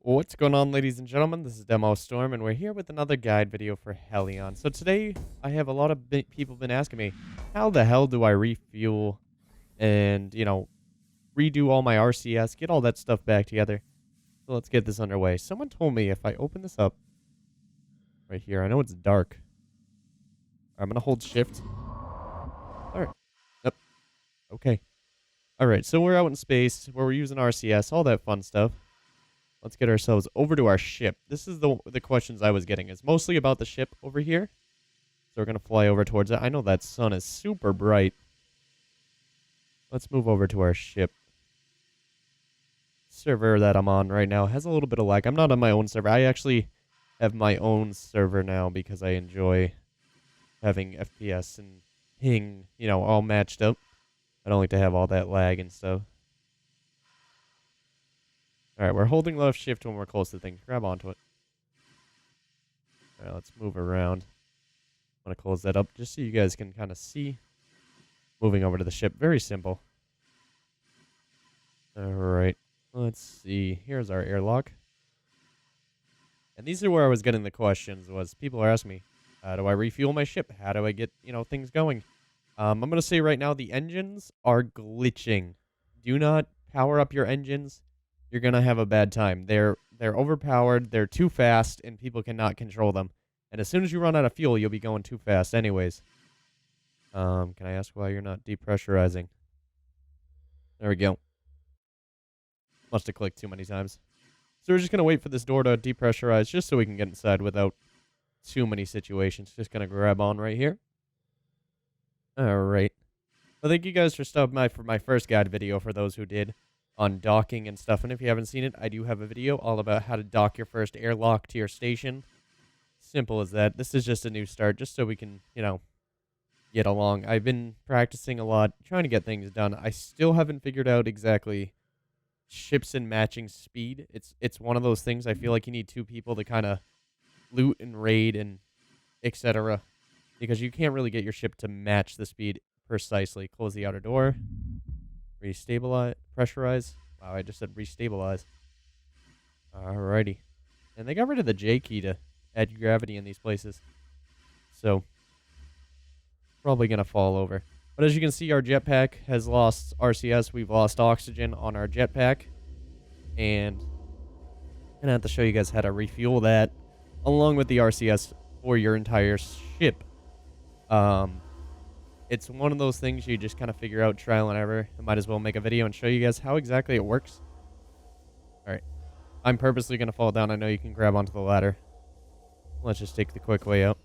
What's going on, ladies and gentlemen? This is DemoStorm, and we're here with another guide video for Hellion. So today, I have a lot of people been asking me, how the hell do I refuel and, redo all my RCS, get all that stuff back together? So let's get this underway. Someone told me if I open this up right here, I know it's dark. I'm going to hold shift. All right. Yep. Okay. All right, so we're out in space, where we're using RCS, all that fun stuff. Let's get ourselves over to our ship. This is the questions I was getting. It's mostly about the ship over here. So we're going to fly over towards it. I know that sun is super bright. Let's move over to our ship. Server that I'm on right now has a little bit of lag. I'm not on my own server. I actually have my own server now because I enjoy having FPS and ping, all matched up. I don't like to have all that lag and stuff. Alright, we're holding left shift when we're close to things. Grab onto it. Alright, let's move around. I'm going to close that up just so you guys can kind of see. Moving over to the ship. Very simple. Alright, let's see. Here's our airlock. And these are where I was getting the questions. Was people are asking me, how do I refuel my ship? How do I get, things going? I'm going to say right now the engines are glitching. Do not power up your engines. You're going to have a bad time. They're overpowered, they're too fast, and people cannot control them. And as soon as you run out of fuel, you'll be going too fast anyways. Can I ask why you're not depressurizing? There we go. Must have clicked too many times. So we're just going to wait for this door to depressurize just so we can get inside without too many situations. Just going to grab on right here. Alright. Well, thank you guys for stopping by for my first guide video for those who did. On docking and stuff, and if you haven't seen it, I do have a video all about how to dock your first airlock to your station. Simple as that. This is just a new start, just so we can, get along. I've been practicing a lot, trying to get things done. I still haven't figured out exactly ships and matching speed. It's one of those things I feel like you need two people to kind of loot and raid and etc. Because you can't really get your ship to match the speed precisely. Close the outer door. Restabilize, pressurize. Wow, I just said restabilize. Alrighty. And they got rid of the J key to add gravity in these places. So, probably going to fall over. But as you can see, our jetpack has lost RCS. We've lost oxygen on our jetpack. And I'm going to have to show you guys how to refuel that along with the RCS for your entire ship. It's one of those things you just kind of figure out trial and error. I might as well make a video and show you guys how exactly it works. Alright. I'm purposely going to fall down. I know you can grab onto the ladder. Let's just take the quick way out.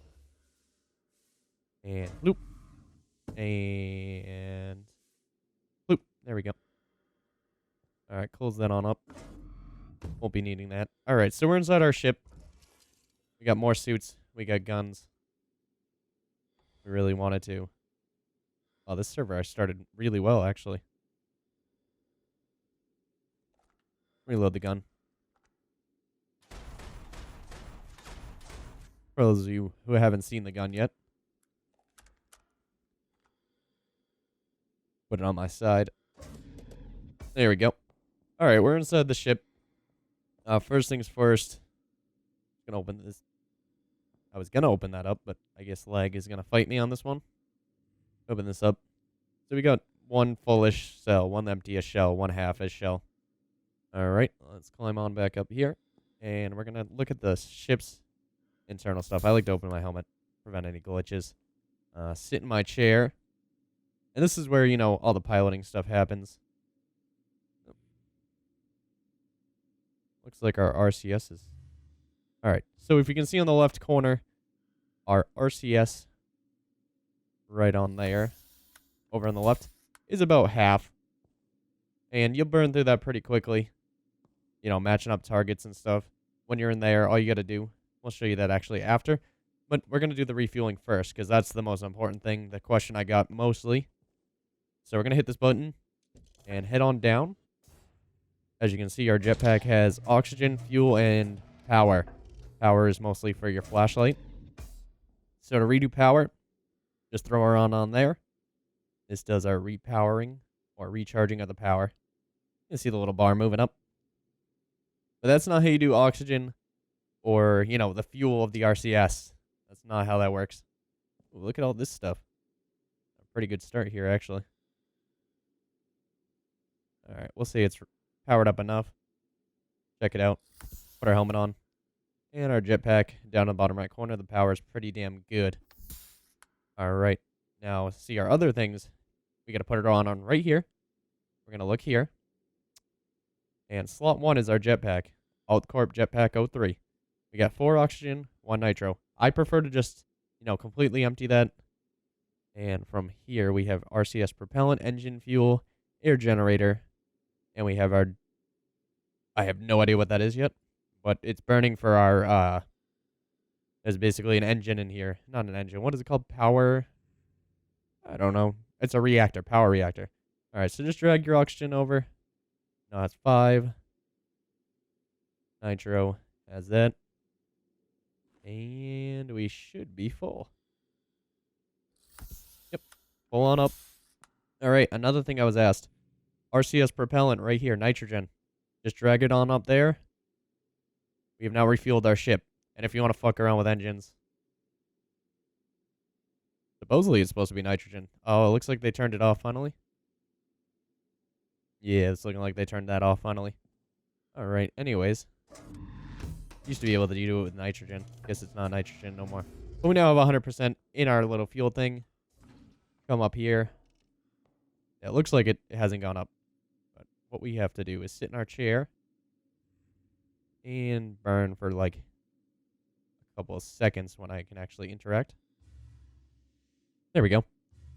And bloop. And bloop. There we go. Alright, close that on up. Won't be needing that. Alright, so we're inside our ship. We got more suits. We got guns. We really wanted to. Oh, this server I started really well, actually. Reload the gun. For those of you who haven't seen the gun yet. Put it on my side. There we go. Alright, we're inside the ship. First things first. Gonna open this. I was gonna open that up, but I guess lag is gonna fight me on this one. Open this up. So we got one fullish shell, one empty-ish shell, one half-ish shell. Alright, let's climb on back up here. And we're going to look at the ship's internal stuff. I like to open my helmet, prevent any glitches. Sit in my chair. And this is where, all the piloting stuff happens. Looks like our RCS is... Alright, so if you can see on the left corner, our RCS... right on there, over on the left, is about half. And you'll burn through that pretty quickly. Matching up targets and stuff. When you're in there, all you got to do, we'll show you that actually after. But we're going to do the refueling first, because that's the most important thing, the question I got mostly. So we're going to hit this button and head on down. As you can see, our jetpack has oxygen, fuel, and power. Power is mostly for your flashlight. So to redo power, just throw her on there. This does our repowering or recharging of the power. You can see the little bar moving up. But that's not how you do oxygen or, you know, the fuel of the RCS. That's not how that works. Ooh, look at all this stuff. A pretty good start here, actually. All right, we'll see it's powered up enough. Check it out. Put our helmet on. And our jetpack down in the bottom right corner. The power is pretty damn good. All right. Now, see our other things. We got to put it on right here. We're going to look here. And slot 1 is our jetpack. AltCorp Jetpack 03. We got 4 oxygen, 1 nitro. I prefer to just, you know, completely empty that. And from here, we have RCS propellant, engine fuel, air generator. And we have our... I have no idea what that is yet. But it's burning for our... There's basically an engine in here. Not an engine. What is it called? Power... I don't know. It's a reactor. Power reactor. All right, so just drag your oxygen over. No, that's 5. Nitro has that. And we should be full. Yep. Full on up. All right, another thing I was asked. RCS propellant right here, nitrogen. Just drag it on up there. We have now refueled our ship. And if you want to fuck around with engines... Supposedly it's supposed to be nitrogen. Oh, it looks like they turned it off finally. Yeah, it's looking like they turned that off finally. Alright, anyways. Used to be able to do it with nitrogen. Guess it's not nitrogen no more. But we now have 100% in our little fuel thing. Come up here. Yeah, it looks like it hasn't gone up. But what we have to do is sit in our chair. And burn for like a couple of seconds when I can actually interact. There we go.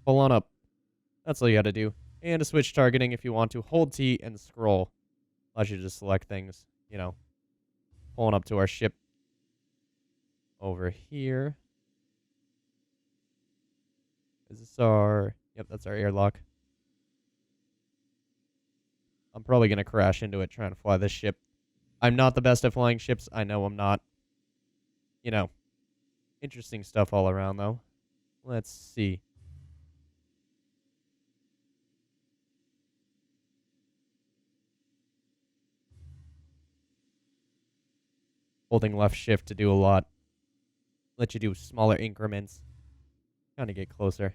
Pull on up. That's all you got to do. And to switch targeting, if you want to, hold T and scroll. Allows you to just select things, you know. Pulling up to our ship over here. Is this our... Yep, that's our airlock. I'm probably going to crash into it trying to fly this ship. I'm not the best at flying ships. I know I'm not. You know. Interesting stuff all around, though. Let's see. Holding left shift to do a lot. Let you do smaller increments. Kind of get closer.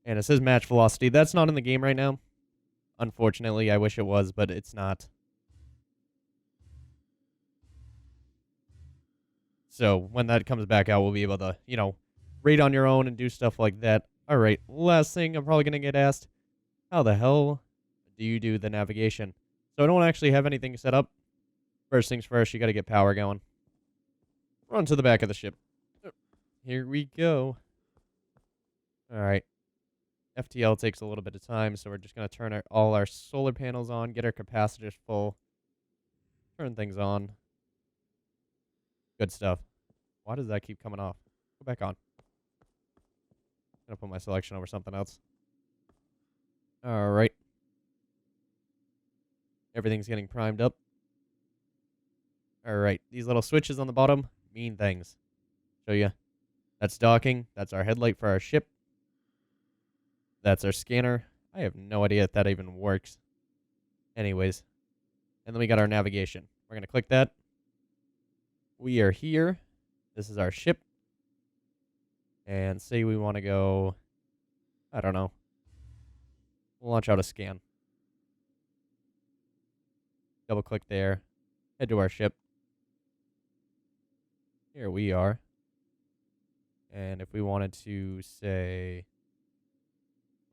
And it says match velocity. That's not in the game right now. Unfortunately, I wish it was, but it's not. So when that comes back out, we'll be able to, you know, rate on your own and do stuff like that. All right, last thing I'm probably going to get asked. How the hell do you do the navigation? So I don't actually have anything set up. First things first, you got to get power going. Run to the back of the ship. Here we go. All right. FTL takes a little bit of time, so we're just going to turn all our solar panels on, get our capacitors full, turn things on. Good stuff. Why does that keep coming off? Go back on. I'm going to put my selection over something else. All right. Everything's getting primed up. All right. These little switches on the bottom mean things. Show you. That's docking. That's our headlight for our ship. That's our scanner. I have no idea if that even works. Anyways. And then we got our navigation. We're going to click that. We are here. This is our ship. And say we want to go, I don't know. We'll launch out a scan. Double click there. Head to our ship. Here we are. And if we wanted to say,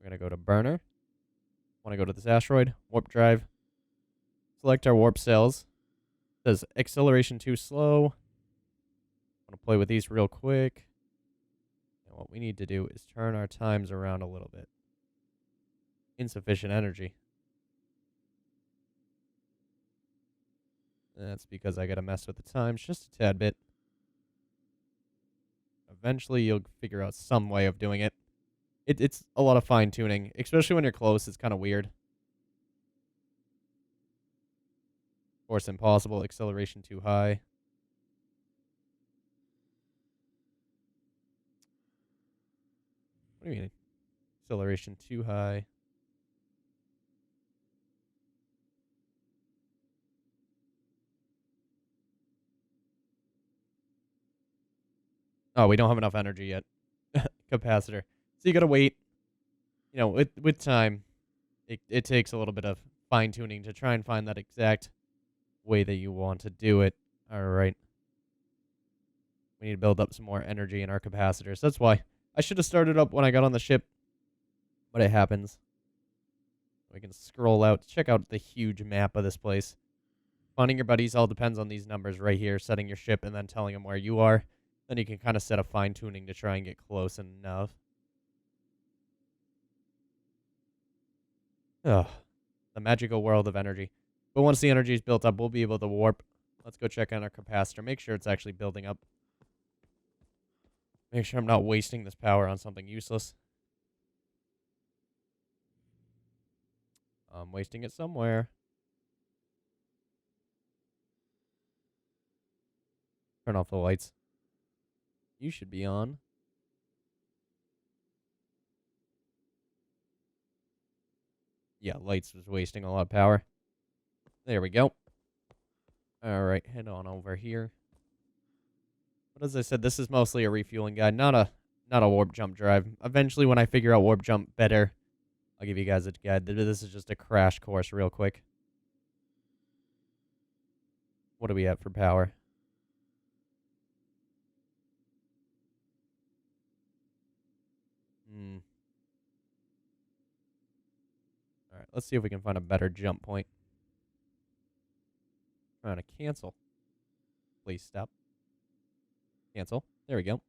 we're going to go to burner. Want to go to this asteroid. Warp drive. Select our warp cells. It says acceleration too slow. Want to play with these real quick. And what we need to do is turn our times around a little bit. Insufficient energy. That's because I got to mess with the times just a tad bit. Eventually, you'll figure out some way of doing it. It's a lot of fine-tuning, especially when you're close. It's kind of weird. Force impossible. Acceleration too high. What do you mean? Acceleration too high. Oh, we don't have enough energy yet. Capacitor. So you gotta wait. You know, with time, it takes a little bit of fine tuning to try and find that exact way that you want to do it. All right. We need to build up some more energy in our capacitors. That's why I should have started up when I got on the ship, but it happens. We can scroll out, check out the huge map of this place. Finding your buddies all depends on these numbers right here, setting your ship and then telling them where you are. Then you can kind of set a fine tuning to try and get close enough. Ugh, the magical world of energy. But once the energy is built up, we'll be able to warp. Let's go check on our capacitor. Make sure it's actually building up. Make sure I'm not wasting this power on something useless. I'm wasting it somewhere. Turn off the lights. You should be on. Yeah, lights was wasting a lot of power. There we go. All right, head on over here. But as I said, this is mostly a refueling guide, not a warp jump drive. Eventually, when I figure out warp jump better, I'll give you guys a guide. This is just a crash course real quick. What do we have for power? All right, let's see if we can find a better jump point. Trying to cancel. Please stop. Cancel. There we go.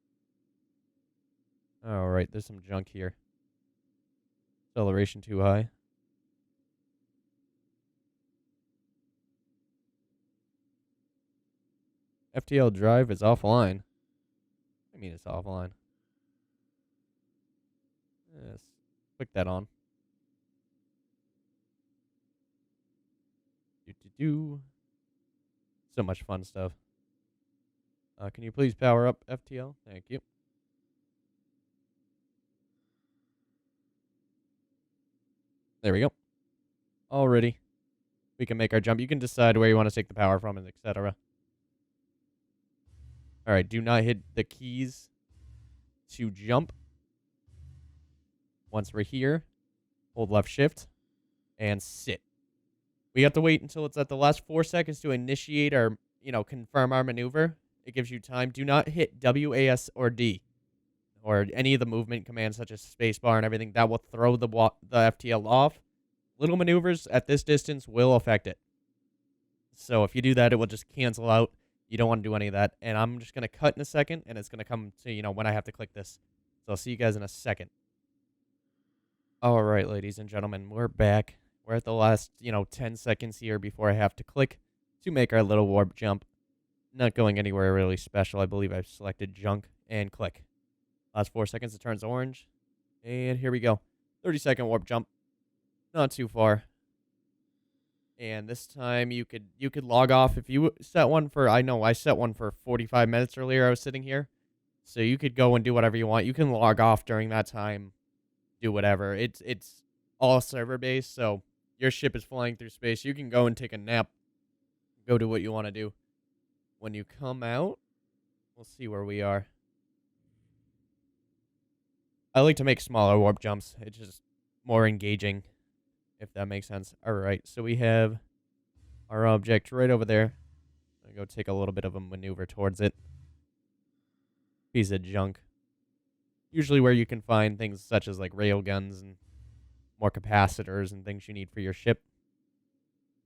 All right, there's some junk here. Acceleration too high. FTL drive is offline. I mean, it's offline. Yes. Click that on. So much fun stuff. Can you please power up FTL? Thank you. There we go. Alrighty. We can make our jump. You can decide where you want to take the power from and etc. Alright, do not hit the keys to jump. Once we're here, hold left shift and sit. We have to wait until it's at the last 4 seconds to initiate our, confirm our maneuver. It gives you time. Do not hit W, A, S, or D, or any of the movement commands such as spacebar and everything. That will throw the FTL off. Little maneuvers at this distance will affect it. So if you do that, it will just cancel out. You don't want to do any of that. And I'm just going to cut in a second, and it's going to come to, when I have to click this. So I'll see you guys in a second. All right, ladies and gentlemen, we're back. We're at the last, 10 seconds here before I have to click to make our little warp jump. Not going anywhere really special. I believe I've selected junk and click. Last 4 seconds, it turns orange. And here we go. 30-second warp jump. Not too far. And this time you could log off if you set one for, I know I set one for 45 minutes earlier. I was sitting here. So you could go and do whatever you want. You can log off during that time. Do whatever. It's all server based, so your ship is flying through space. You can go and take a nap. Go do what you want to do. When you come out, we'll see where we are. I like to make smaller warp jumps. It's just more engaging, if that makes sense. All right, so we have our object right over there. I'm going to go take a little bit of a maneuver towards it. Piece of junk. Usually where you can find things such as like rail guns and more capacitors and things you need for your ship.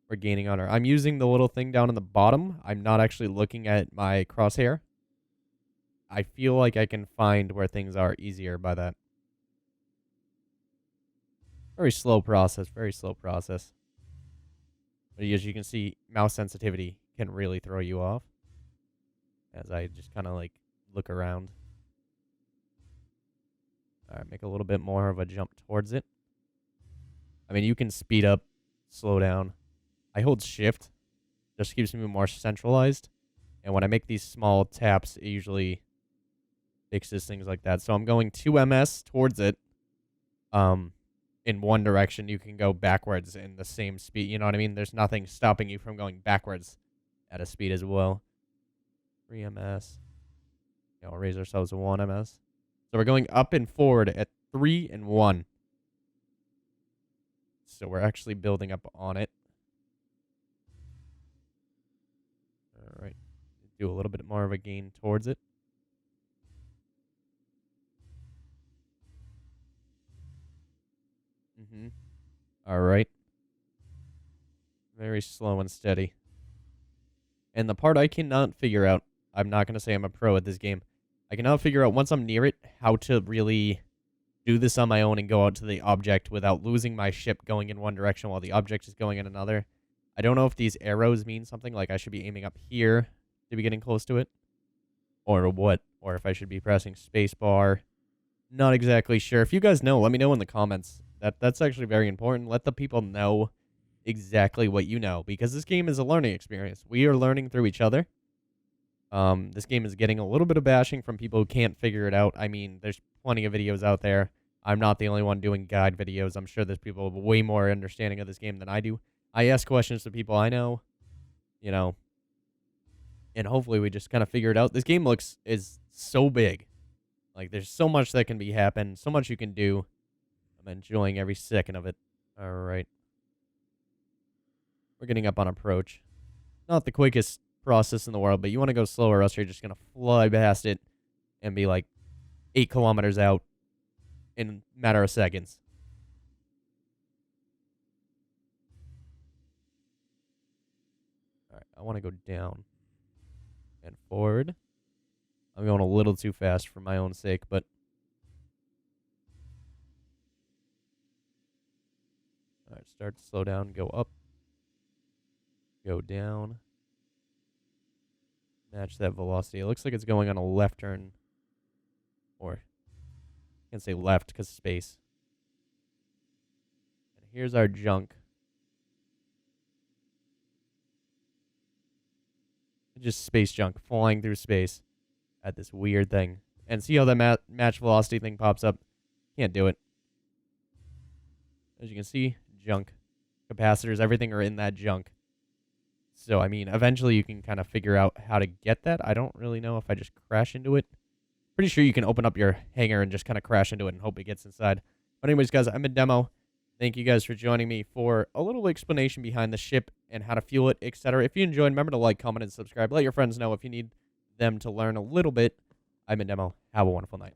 We're gaining honor. I'm using the little thing down in the bottom. I'm not actually looking at my crosshair. I feel like I can find where things are easier by that. Very slow process. Very slow process. But as you can see, mouse sensitivity can really throw you off. As I just kind of like look around. All right, make a little bit more of a jump towards it. I mean, you can speed up, slow down. I hold shift. Just keeps me more centralized. And when I make these small taps, it usually fixes things like that. So I'm going 2 ms towards it. in one direction, you can go backwards in the same speed. You know what I mean? There's nothing stopping you from going backwards at a speed as well. 3 ms. Yeah, we'll raise ourselves to 1 ms. So we're going up and forward at 3 and 1. So we're actually building up on it. All right. Do a little bit more of a gain towards it. All right. Very slow and steady. And the part I cannot figure out, I'm not going to say I'm a pro at this game. I cannot figure out, once I'm near it, how to really do this on my own and go out to the object without losing my ship going in one direction while the object is going in another. I don't know if these arrows mean something, like I should be aiming up here to be getting close to it, or what, or if I should be pressing spacebar. Not exactly sure. If you guys know, let me know in the comments. That's actually very important. Let the people know exactly what you know, because this game is a learning experience. We are learning through each other. This game is getting a little bit of bashing from people who can't figure it out. I mean, there's plenty of videos out there. I'm not the only one doing guide videos. I'm sure there's people with way more understanding of this game than I do. I ask questions to people I know, you know, and hopefully we just kind of figure it out. This game is so big. Like, there's so much that can be happen, so much you can do. I'm enjoying every second of it. All right. We're getting up on approach. Not the quickest process in the world, but you want to go slower, or else you're just going to fly past it and be like 8 kilometers out in a matter of seconds. All right, I want to go down and forward. I'm going a little too fast for my own sake, but all right, start to slow down, go up, go down, match that velocity. It looks like it's going on a left turn, or I can't say left because space. And here's our junk. Just space junk flying through space at this weird thing. And see how that match velocity thing pops up? Can't do it. As you can see, junk. Capacitors, everything are in that junk. So, I mean, eventually you can kind of figure out how to get that. I don't really know if I just crash into it. Pretty sure you can open up your hangar and just kind of crash into it and hope it gets inside. But anyways, guys, I'm in demo. Thank you guys for joining me for a little explanation behind the ship and how to fuel it, etc. If you enjoyed, remember to like, comment, and subscribe. Let your friends know if you need them to learn a little bit. I'm in demo. Have a wonderful night.